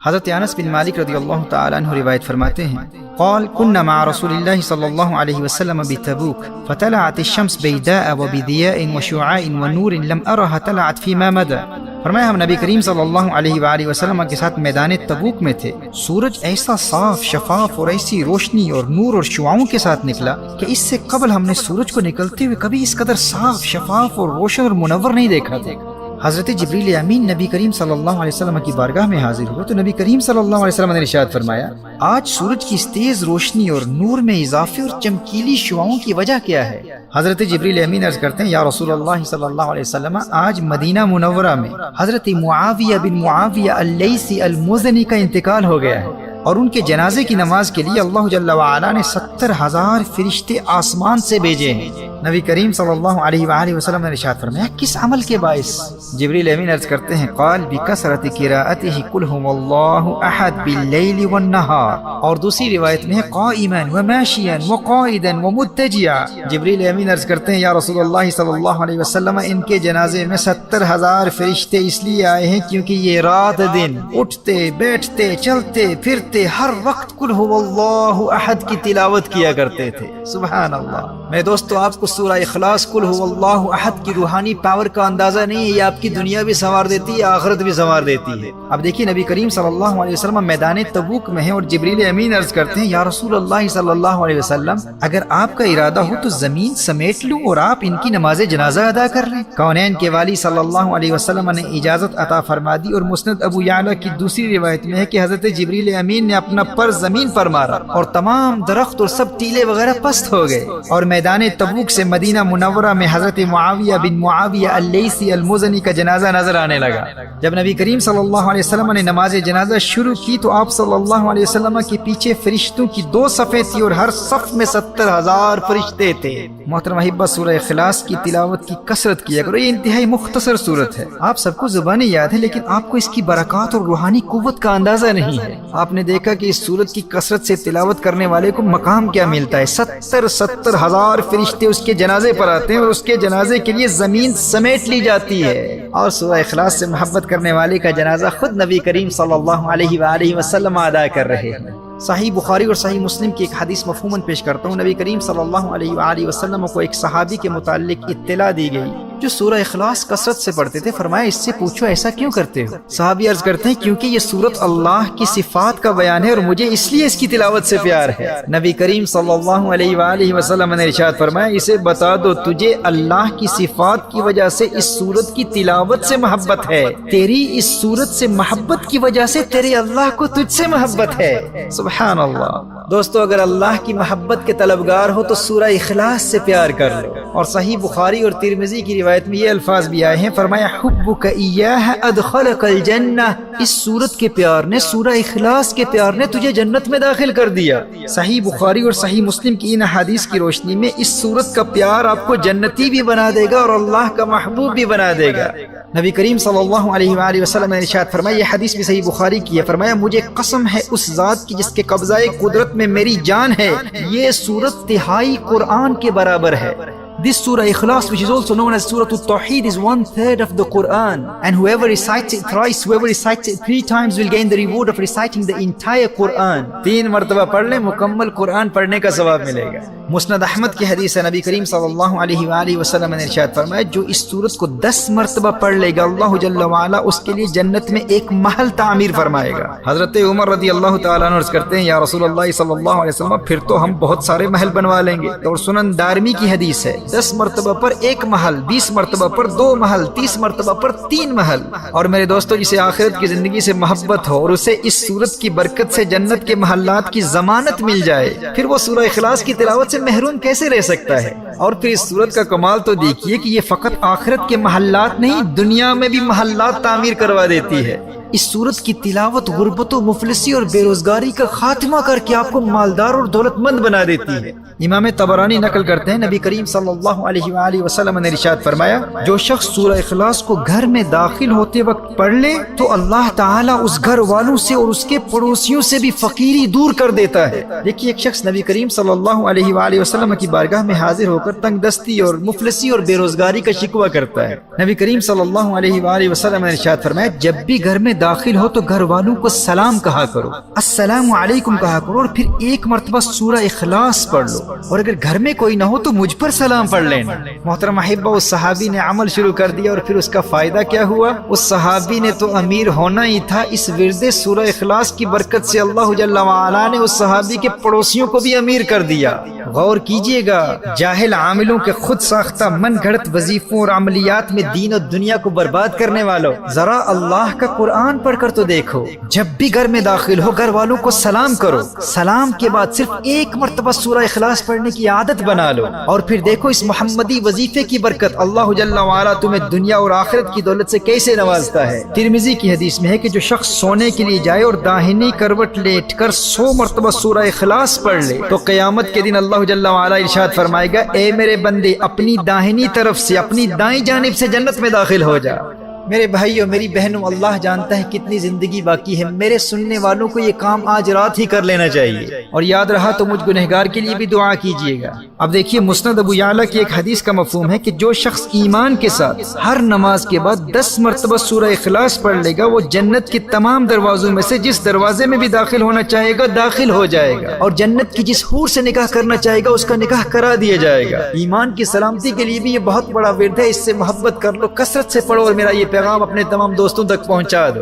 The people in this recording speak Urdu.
حضرت انس بن مالک رضی اللہ تعالی عنہ روایت فرماتے ہیں قال كنا مع رسول الله صلى الله عليه وسلم بتبوك فطلعت الشمس بيداء وبضياء وشعاع ونور لم أرها طلعت فيما مدى. فرمایا ہم نبی کریم صلی اللہ علیہ وآلہ وسلم کے ساتھ میدان تبوک میں تھے، سورج ایسا صاف شفاف اور ایسی روشنی اور نور اور شعاعوں کے ساتھ نکلا کہ اس سے قبل ہم نے سورج کو نکلتے ہوئے کبھی اس قدر صاف شفاف اور روشن اور منور نہیں دیکھا تھا۔ حضرت جبریل امین نبی کریم صلی اللہ علیہ وسلم کی بارگاہ میں حاضر ہوئے تو نبی کریم صلی اللہ علیہ وسلم نے ارشاد فرمایا آج سورج کی اس تیز روشنی اور نور میں اضافے اور چمکیلی شعاعوں کی وجہ کیا ہے؟ حضرت جبریل امین عرض کرتے ہیں یا رسول اللہ صلی اللہ علیہ وسلم آج مدینہ منورہ میں حضرت معاویہ بن معاویہ اللیثی المزنی کا انتقال ہو گیا ہے اور ان کے جنازے کی نماز کے لیے اللہ جل وعلا نے 70,000 فرشتے آسمان سے بھیجے ہیں۔ نبی کریم صلی اللہ علیہ وآلہ وسلم نے ارشاد فرمایا کس عمل کے باعث؟ جبریل امین عرض کرتے ہیں قال بکثرت قراءته قل هو اللہ احد باللیل والنہار، اور دوسری روایت میں ہے قائما وماشیا وقائدا ومتجعا۔ جبریل امین عرض کرتے ہیں یا رسول اللہ صلی اللہ علیہ وسلم ان کے جنازے میں 70,000 فرشتے اس لیے آئے ہیں کیونکہ یہ رات دن اٹھتے بیٹھتے چلتے پھرتے ہر وقت قل هو اللہ احد کی تلاوت کیا کرتے تھے۔ سبحان اللہ۔ میں دوستو آپ کو سورہ اخلاص قل هو اللہ احد کی روحانی پاور کا اندازہ نہیں ہے، یہ آپ کی دنیا بھی سنوار دیتی ہے آخرت بھی سنوار دیتی ہے۔ اب دیکھیے نبی کریم صلی اللہ علیہ وسلم میدان تبوک میں ہیں اور جبریل امین عرض کرتے ہیں یا رسول اللہ صلی اللہ علیہ وسلم اگر آپ کا ارادہ ہو تو زمین سمیٹ لوں اور آپ ان کی نماز جنازہ ادا کر لیں۔ کونین کے والی صلی اللہ علیہ وسلم نے اجازت عطا فرما دی، اور مسند ابو یعلا کی دوسری روایت میں ہے کہ حضرت جبریل امین نے اپنا پر زمین پر مارا اور تمام درخت اور سب ٹیلے وغیرہ پست ہو گئے، اور میدان تبوک سے مدینہ منورہ میں حضرت معاویہ بن معاویہ اللیثی المزنی کا جنازہ نظر آنے لگا۔ جب نبی کریم صلی اللہ علیہ وسلم نے نماز جنازہ شروع کی تو آپ صلی اللہ علیہ وسلم کے پیچھے فرشتوں کی 2 صفیں تھی اور ہر صف میں 70,000 فرشتے تھے۔ محترم احبہ سورہ اخلاص کی تلاوت کی کثرت کیا کرو، یہ انتہائی مختصر سورت ہے، آپ سب کو زبانی یاد ہے لیکن آپ کو اس کی برکات اور روحانی قوت کا اندازہ نہیں ہے۔ آپ نے دیکھا کہ اس سورت کی کثرت سے تلاوت کرنے والے کو مقام کیا ملتا ہے، 70,000 فرشتے اس کے جنازے پر آتے ہیں اور اس کے جنازے کے لیے زمین سمیٹ لی جاتی ہے، اور سورہ اخلاص سے محبت کرنے والے کا جنازہ خود نبی کریم صلی اللہ علیہ وآلہ وسلم ادا کر رہے ہیں۔ صحیح بخاری اور صحیح مسلم کی ایک حدیث مفہوماً پیش کرتا ہوں۔ نبی کریم صلی اللہ علیہ وآلہ وسلم کو ایک صحابی کے متعلق اطلاع دی گئی جو سورہ اخلاص کثرت سے پڑھتے تھے۔ فرمایا اس سے پوچھو ایسا کیوں کرتے ہو؟ صحابی عرض کرتے ہیں کیونکہ یہ سورت اللہ کی صفات کا بیان ہے اور مجھے اس لیے اس کی تلاوت سے پیار ہے۔ نبی کریم صلی اللہ علیہ وآلہ وسلم نے ارشاد فرمایا اسے بتا دو تجھے اللہ کی صفات کی وجہ سے اس سورت کی تلاوت سے محبت ہے، تیری اس سورت سے محبت کی وجہ سے تیرے اللہ کو تجھ سے محبت ہے۔ سبحان اللہ۔ دوستو اگر اللہ کی محبت کے طلبگار ہو تو سورہ اخلاص سے پیار کر لو۔ اور صحیح بخاری اور ترمذی کی روایت میں یہ الفاظ بھی آئے ہیں، فرمایا حبک ایاہ ادخلک الجنہ، اس سورت کے پیار نے، سورہ اخلاص کے پیار نے تجھے جنت میں داخل کر دیا۔ صحیح بخاری اور صحیح مسلم کی ان احادیث کی روشنی میں اس سورت کا پیار آپ کو جنتی بھی بنا دے گا اور اللہ کا محبوب بھی بنا دے گا۔ نبی کریم صلی اللہ علیہ وآلہ وسلم نے ارشاد فرمایا، یہ حدیث بھی صحیح بخاری کی ہے، فرمایا مجھے قسم ہے اس ذات کی جس کے قبضہ قدرت میں میری جان ہے، یہ سورت تہائی قرآن کے برابر ہے۔ This Surah Ikhlas, which is also known as Surah Al-Tawheed, is 1/3 of the Quran, and whoever recites it thrice, whoever recites it 3 times will gain the reward of reciting the entire Quran. 3 مرتبہ پڑھ لیں مکمل قرآن پڑھنے کا ثواب ملے گا۔ مسند احمد کی حدیث ہے، نبی کریم صلی اللہ علیہ وآلہ وسلم نے ارشاد فرمایا جو اس سورت کو 10 مرتبہ پڑھ لے گا اللہ جل وعلا اس کے لیے جنت میں ایک محل تعمیر فرمائے گا۔ حضرت عمر رضی اللہ تعالیٰ عنہ عرض کرتے ہیں یا رسول اللہ صلی اللہ علیہ وسلم پھر تو ہم بہت سارے محل بنوا لیں گے۔ اور سنن دارمی کی حدیث ہے 10 مرتبہ پر 1 محل، 20 مرتبہ پر 2 محل، 30 مرتبہ پر 3 محل۔ اور میرے دوستو جسے آخرت کی زندگی سے محبت ہو اور اسے اس سورت کی برکت سے جنت کے محلات کی ضمانت مل جائے، پھر وہ سورہ اخلاص کی تلاوت سے محروم کیسے رہ سکتا ہے؟ اور پھر اس سورت کا کمال تو دیکھیے کہ یہ فقط آخرت کے محلات نہیں، دنیا میں بھی محلات تعمیر کروا دیتی ہے۔ اس سورت کی تلاوت غربت و مفلسی اور بے روزگاری کا خاتمہ کر کے آپ کو مالدار اور دولت مند بنا دیتی ہے۔ امام طبرانی نقل کرتے ہیں نبی کریم صلی اللہ علیہ وآلہ وسلم نے ارشاد فرمایا جو شخص سورہ اخلاص کو گھر میں داخل ہوتے وقت پڑھ لے تو اللہ تعالیٰ اس گھر والوں سے اور اس کے پڑوسیوں سے بھی فقیری دور کر دیتا ہے۔ دیکھیے ایک شخص نبی کریم صلی اللہ علیہ وآلہ وسلم کی بارگاہ میں حاضر ہو کر تنگ دستی اور مفلسی اور بے روزگاری کا شکوہ کرتا ہے۔ نبی کریم صلی اللہ علیہ وآلہ وسلم نے ارشاد فرمایا جب بھی گھر میں داخل ہو تو گھر والوں کو سلام کہا کرو، السلام علیکم کہا کرو، اور پھر ایک مرتبہ سورہ اخلاص پڑھ لو، اور اگر گھر میں کوئی نہ ہو تو مجھ پر سلام پڑھ لینا۔ محترم احبہ، اس صحابی نے عمل شروع کر دیا اور پھر اس کا فائدہ کیا ہوا؟ اس صحابی نے تو امیر ہونا ہی تھا، اس ورد سورہ اخلاص کی برکت سے اللہ جل وعلا نے اس صحابی کے پڑوسیوں کو بھی امیر کر دیا۔ غور کیجئے گا، جاہل عاملوں کے خود ساختہ من گھڑت وظیفوں اور عملیات میں دین اور دنیا کو برباد کرنے والوں، ذرا اللہ کا قرآن پڑھ کر تو دیکھو، جب بھی گھر میں داخل ہو گھر والوں کو سلام کرو، سلام کے بعد صرف ایک مرتبہ سورہ اخلاص پڑھنے کی عادت بنا لو، اور پھر دیکھو اس محمدی وظیفے کی برکت اللہ جل وعلا تمہیں دنیا اور آخرت کی دولت سے کیسے نوازتا ہے۔ ترمذی کی حدیث میں ہے کہ جو شخص سونے کے لیے جائے اور داہنی کروٹ لیٹ کر 100 مرتبہ سورہ اخلاص پڑھ لے تو قیامت کے دن اللہ جل وعلا ارشاد فرمائے گا، اے میرے بندے اپنی داہنی طرف سے اپنی دائیں جانب سے جنت میں داخل ہو جا۔ میرے بھائیوں، میری بہنوں، اللہ جانتا ہے کتنی زندگی باقی ہے، میرے سننے والوں کو یہ کام آج رات ہی کر لینا چاہیے، اور یاد رہا تو مجھ گنہگار کے لیے بھی دعا کیجیے گا۔ اب دیکھیے، مسند ابو یعلا کی ایک حدیث کا مفہوم ہے کہ جو شخص ایمان کے ساتھ ہر نماز کے بعد 10 مرتبہ سورہ اخلاص پڑھ لے گا، وہ جنت کے تمام دروازوں میں سے جس دروازے میں بھی داخل ہونا چاہے گا داخل ہو جائے گا، اور جنت کی جس حور سے نکاح کرنا چاہے گا اس کا نکاح کرا دیا جائے گا۔ ایمان کی سلامتی کے لیے بھی یہ بہت بڑا ورد ہے، اس سے محبت کر لو، کثرت سے پڑھو، اور میرا یہ پیغام اپنے تمام دوستوں تک پہنچا دو۔